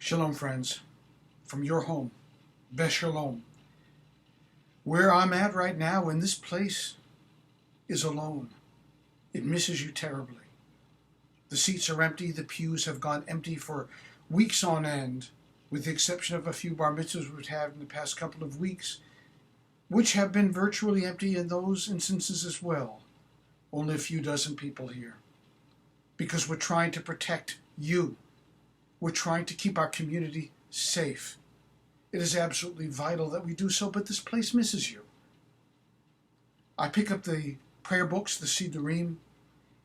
Shalom, friends, from your home, Beth Shalom. Where I'm at right now in this place is alone. It misses you terribly. The seats are empty, the pews have gone empty for weeks on end, with the exception of a few bar mitzvahs we've had in the past couple of weeks, which have been virtually empty in those instances as well. Only a few dozen people here. Because we're trying to protect you. We're trying to keep our community safe. It is absolutely vital that we do so, but this place misses you. I pick up the prayer books, the Siddurim,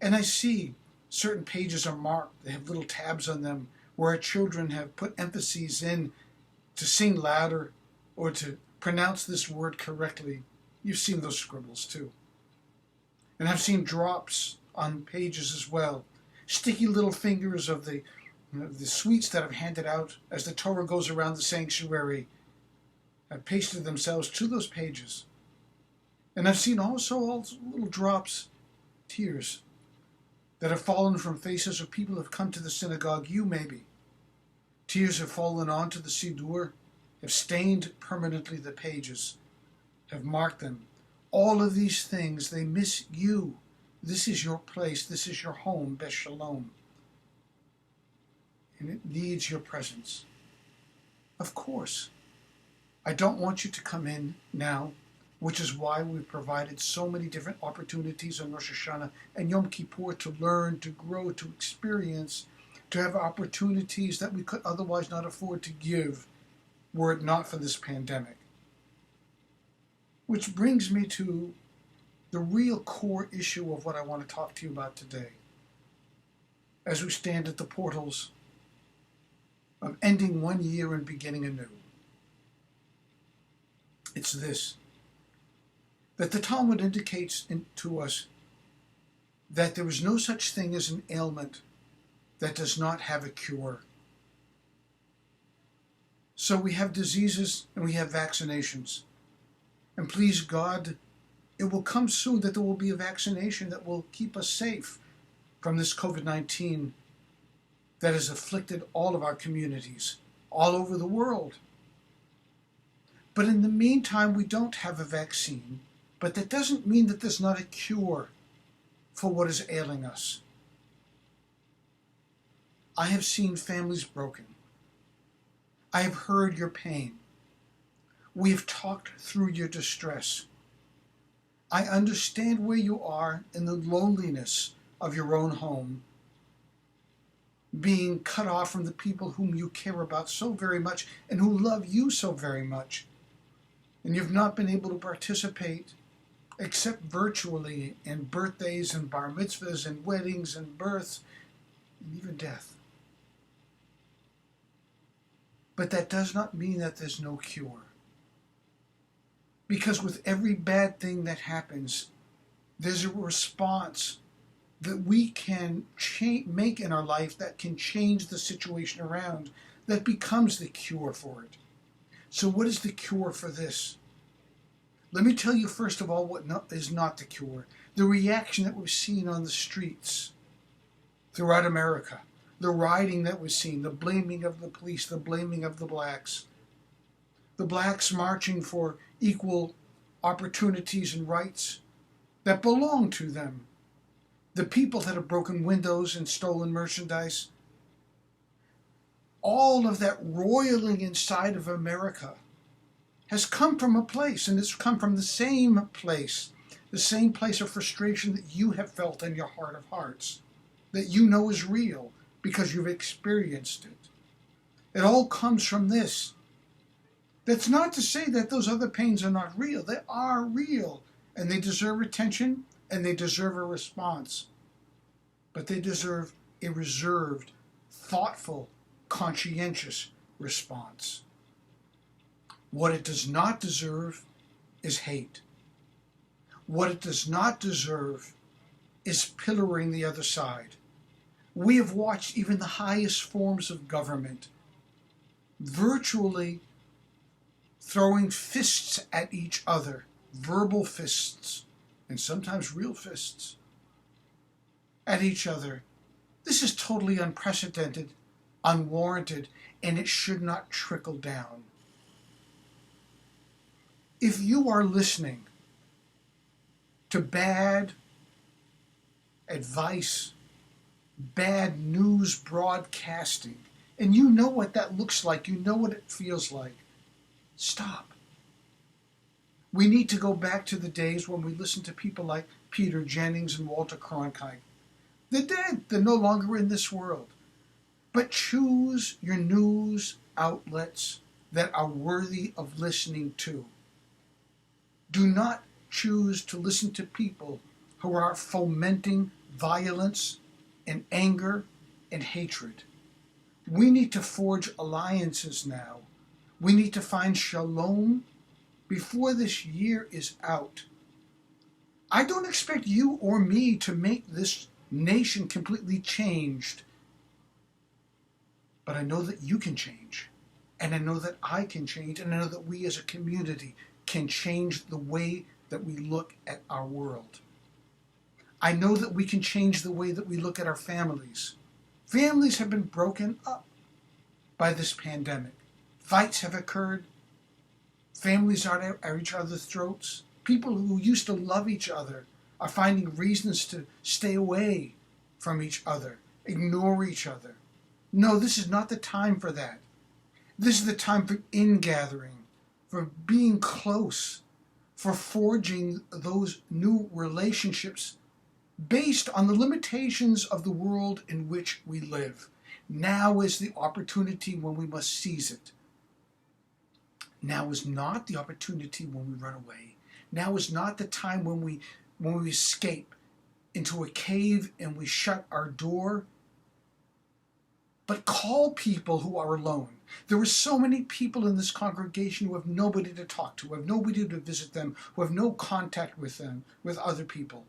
and I see certain pages are marked. They have little tabs on them where our children have put emphases in to sing louder or to pronounce this word correctly. You've seen those scribbles too. And I've seen drops on pages as well. Sticky little fingers of the sweets that have handed out as the Torah goes around the sanctuary have pasted themselves to those pages. And I've seen also all little drops, tears, that have fallen from faces of people who have come to the synagogue, you maybe. Tears have fallen onto the Siddur, have stained permanently the pages, have marked them. All of these things, they miss you. This is your place. This is your home, Beth Shalom. And it needs your presence. Of course, I don't want you to come in now, which is why we've provided so many different opportunities on Rosh Hashanah and Yom Kippur to learn, to grow, to experience, to have opportunities that we could otherwise not afford to give were it not for this pandemic. Which brings me to the real core issue of what I want to talk to you about today. As we stand at the portals of ending one year and beginning anew. It's this, that the Talmud indicates to us that there is no such thing as an ailment that does not have a cure. So we have diseases and we have vaccinations. And please God, it will come soon that there will be a vaccination that will keep us safe from this COVID-19 that has afflicted all of our communities, all over the world. But in the meantime, we don't have a vaccine, but that doesn't mean that there's not a cure for what is ailing us. I have seen families broken. I have heard your pain. We have talked through your distress. I understand where you are in the loneliness of your own home, being cut off from the people whom you care about so very much and who love you so very much. And you've not been able to participate except virtually in birthdays and bar mitzvahs and weddings and births and even death. But that does not mean that there's no cure. Because with every bad thing that happens, there's a response that we can make in our life that can change the situation around, that becomes the cure for it. So what is the cure for this? Let me tell you first of all what is not the cure. The reaction that we've seen on the streets throughout America, the rioting that we've seen, the blaming of the police, the blaming of the blacks marching for equal opportunities and rights that belong to them. The people that have broken windows and stolen merchandise. All of that roiling inside of America has come from a place, and it's come from the same place of frustration that you have felt in your heart of hearts, that you know is real because you've experienced it. It all comes from this. That's not to say that those other pains are not real. They are real, and they deserve attention, and they deserve a response. But they deserve a reserved, thoughtful, conscientious response. What it does not deserve is hate. What it does not deserve is pillaring the other side. We have watched even the highest forms of government virtually throwing fists at each other, verbal fists, and sometimes real fists, at each other. This is totally unprecedented unwarranted, and it should not trickle down. If you are listening to bad advice, bad news broadcasting, and you know what that looks like, you know what it feels like, stop. We need to go back to the days when we listened to people like Peter Jennings and Walter Cronkite. They're dead. They're no longer in this world. But choose your news outlets that are worthy of listening to. Do not choose to listen to people who are fomenting violence and anger and hatred. We need to forge alliances now. We need to find shalom before this year is out. I don't expect you or me to make this nation completely changed, but I know that you can change, and I know that I can change, and I know that we as a community can change the way that we look at our world. I know that we can change the way that we look at our families. Families have been broken up by this pandemic. Fights have occurred. Families are at each other's throats. People who used to love each other are finding reasons to stay away from each other, ignore each other. No, this is not the time for that. This is the time for ingathering, for being close, for forging those new relationships based on the limitations of the world in which we live. Now is the opportunity when we must seize it. Now is not the opportunity when we run away. Now is not the time when we escape into a cave and we shut our door. But call people who are alone. There are so many people in this congregation who have nobody to talk to, who have nobody to visit them, who have no contact with them, with other people,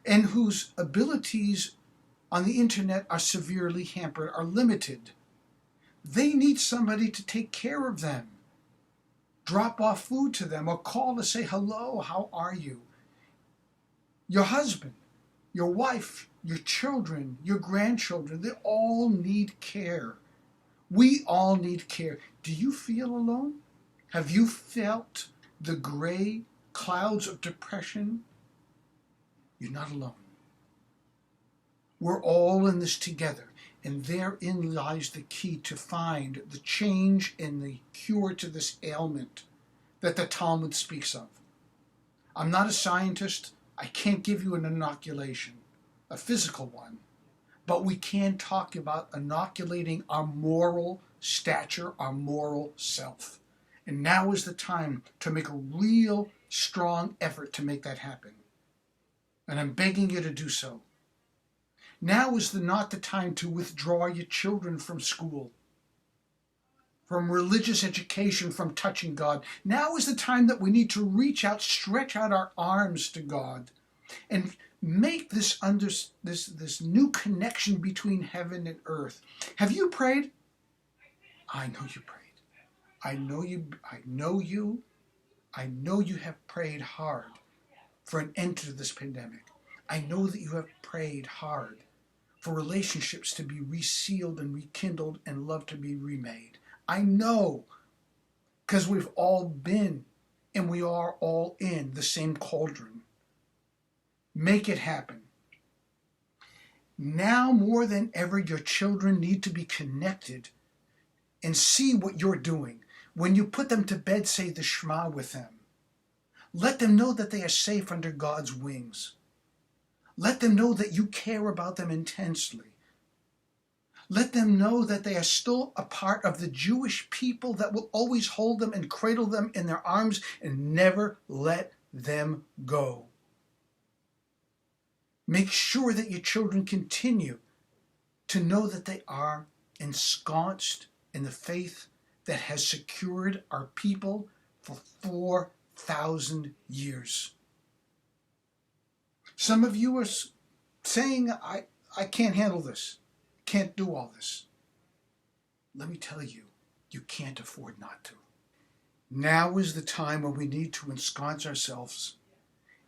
and whose abilities on the internet are severely hampered, are limited. They need somebody to take care of them. Drop off food to them or call to say, hello, how are you? Your husband, your wife, your children, your grandchildren, they all need care. We all need care. Do you feel alone? Have you felt the gray clouds of depression? You're not alone. We're all in this together. And therein lies the key to find the change and the cure to this ailment that the Talmud speaks of. I'm not a scientist. I can't give you an inoculation, a physical one. But we can talk about inoculating our moral stature, our moral self. And now is the time to make a real strong effort to make that happen. And I'm begging you to do so. Now is not the time to withdraw your children from school, from religious education, from touching God. Now is the time that we need to reach out, stretch out our arms to God, and make this new connection between heaven and earth. Have you prayed? I know you prayed. I know you have prayed hard for an end to this pandemic. I know that you have prayed hard for relationships to be resealed and rekindled and love to be remade. I know, because we've all been and we are all in the same cauldron. Make it happen. Now more than ever, your children need to be connected and see what you're doing. When you put them to bed, say the Shema with them. Let them know that they are safe under God's wings. Let them know that you care about them intensely. Let them know that they are still a part of the Jewish people that will always hold them and cradle them in their arms and never let them go. Make sure that your children continue to know that they are ensconced in the faith that has secured our people for 4,000 years. Some of you are saying, I can't handle this, can't do all this. Let me tell you, you can't afford not to. Now is the time when we need to ensconce ourselves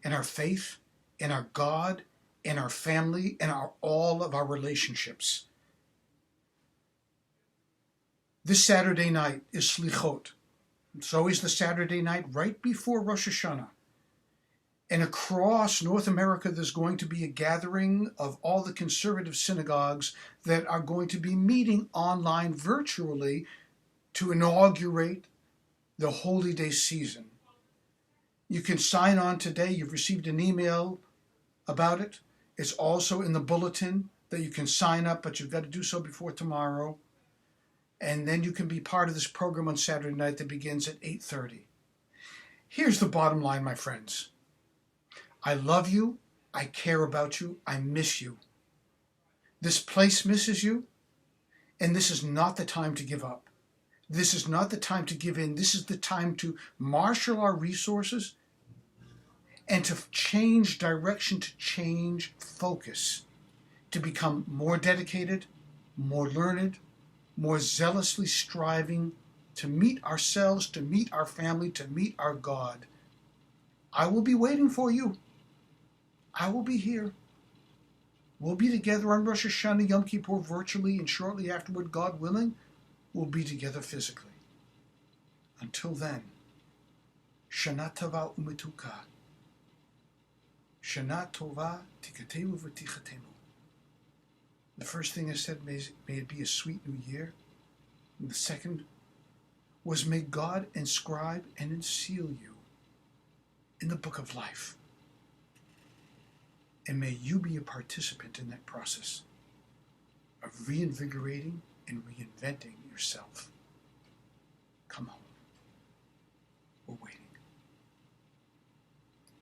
in our faith, in our God, in our family, in all of our relationships. This Saturday night is Slichot. It's always the Saturday night right before Rosh Hashanah. And across North America, there's going to be a gathering of all the conservative synagogues that are going to be meeting online virtually to inaugurate the Holy Day season. You can sign on today. You've received an email about it. It's also in the bulletin that you can sign up, but you've got to do so before tomorrow. And then you can be part of this program on Saturday night that begins at 8:30. Here's the bottom line, my friends. I love you. I care about you. I miss you. This place misses you. And this is not the time to give up. This is not the time to give in. This is the time to marshal our resources and to change direction, to change focus, to become more dedicated, more learned, more zealously striving to meet ourselves, to meet our family, to meet our God. I will be waiting for you. I will be here. We'll be together on Rosh Hashanah, Yom Kippur virtually, and shortly afterward, God willing, we'll be together physically. Until then, Shana Tova Umetuka. Shana Tova Tikatemu V'Tichatemu. The first thing I said, may it be a sweet new year. And the second was, may God inscribe and unseal you in the book of life. And may you be a participant in that process of reinvigorating and reinventing yourself. Come home. We're waiting.